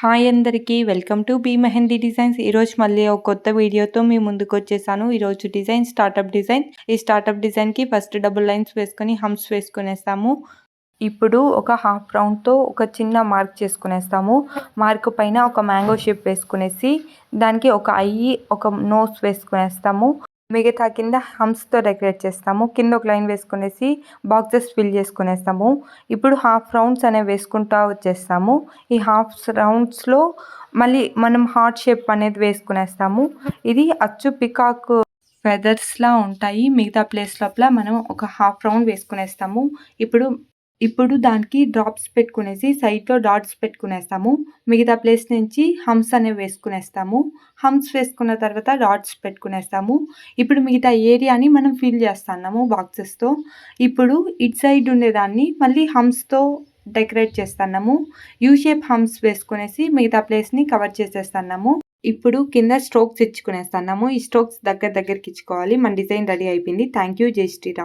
Hi అందరికీ welcome to B mehndi designs. ఈరోజు మళ్ళీ ఒక కొత్త వీడియోతో మీ ముందుకు వచ్చేసాను. ఈరోజు డిజైన్ స్టార్టప్ డిజైన్. ఈ స్టార్టప్ డిజైన్కి ఫస్ట్ డబుల్ లైన్స్ వేసుకొని హంప్స్ వేసుకునేస్తాము. ఇప్పుడు ఒక హాఫ్ రౌండ్తో ఒక చిన్న మార్క్ చేసుకునేస్తాము. మార్క్ పైన ఒక మ్యాంగో షేప్ వేసుకునేసి దానికి ఒక ఐ ఒక నోస్ వేసుకునేస్తాము. మిగతా కింద హంప్స్తో డెకరేట్ చేస్తాము. కింద ఒక లైన్ వేసుకునేసి బాక్సెస్ ఫిల్ చేసుకునేస్తాము. ఇప్పుడు హాఫ్ రౌండ్స్ అనేవి వేసుకుంటూ వచ్చేస్తాము. ఈ హాఫ్ రౌండ్స్లో మళ్ళీ మనం హార్ట్ షేప్ అనేది వేసుకునేస్తాము. ఇది అచ్చు పికాక్ ఫెదర్స్లా ఉంటాయి. మిగతా ప్లేస్ లోపల మనం ఒక హాఫ్ రౌండ్ వేసుకునేస్తాము. ఇప్పుడు దానికి డ్రాప్స్ పెట్టుకునేసి సైడ్లో డాట్స్ పెట్టుకునేస్తాము. మిగతా ప్లేస్ నుంచి హంప్స్ అనేవి వేసుకునేస్తాము. హంప్స్ వేసుకున్న తర్వాత డాట్స్ పెట్టుకునేస్తాము. ఇప్పుడు మిగతా ఏరియాని మనం ఫిల్ చేస్తున్నాము బాక్సెస్తో. ఇప్పుడు ఇటు సైడ్ ఉండేదాన్ని మళ్ళీ హంప్స్తో డెకరేట్ చేస్తున్నాము. యూ షేప్ హంప్స్ వేసుకునేసి మిగతా ప్లేస్ని కవర్ చేసేస్తున్నాము. ఇప్పుడు కింద స్ట్రోక్స్ ఇచ్చుకునేస్తున్నాము. ఈ స్ట్రోక్స్ దగ్గరికి ఇచ్చుకోవాలి. మన డిజైన్ రెడీ అయిపోయింది. Thank you. జై శ్రీరామ్.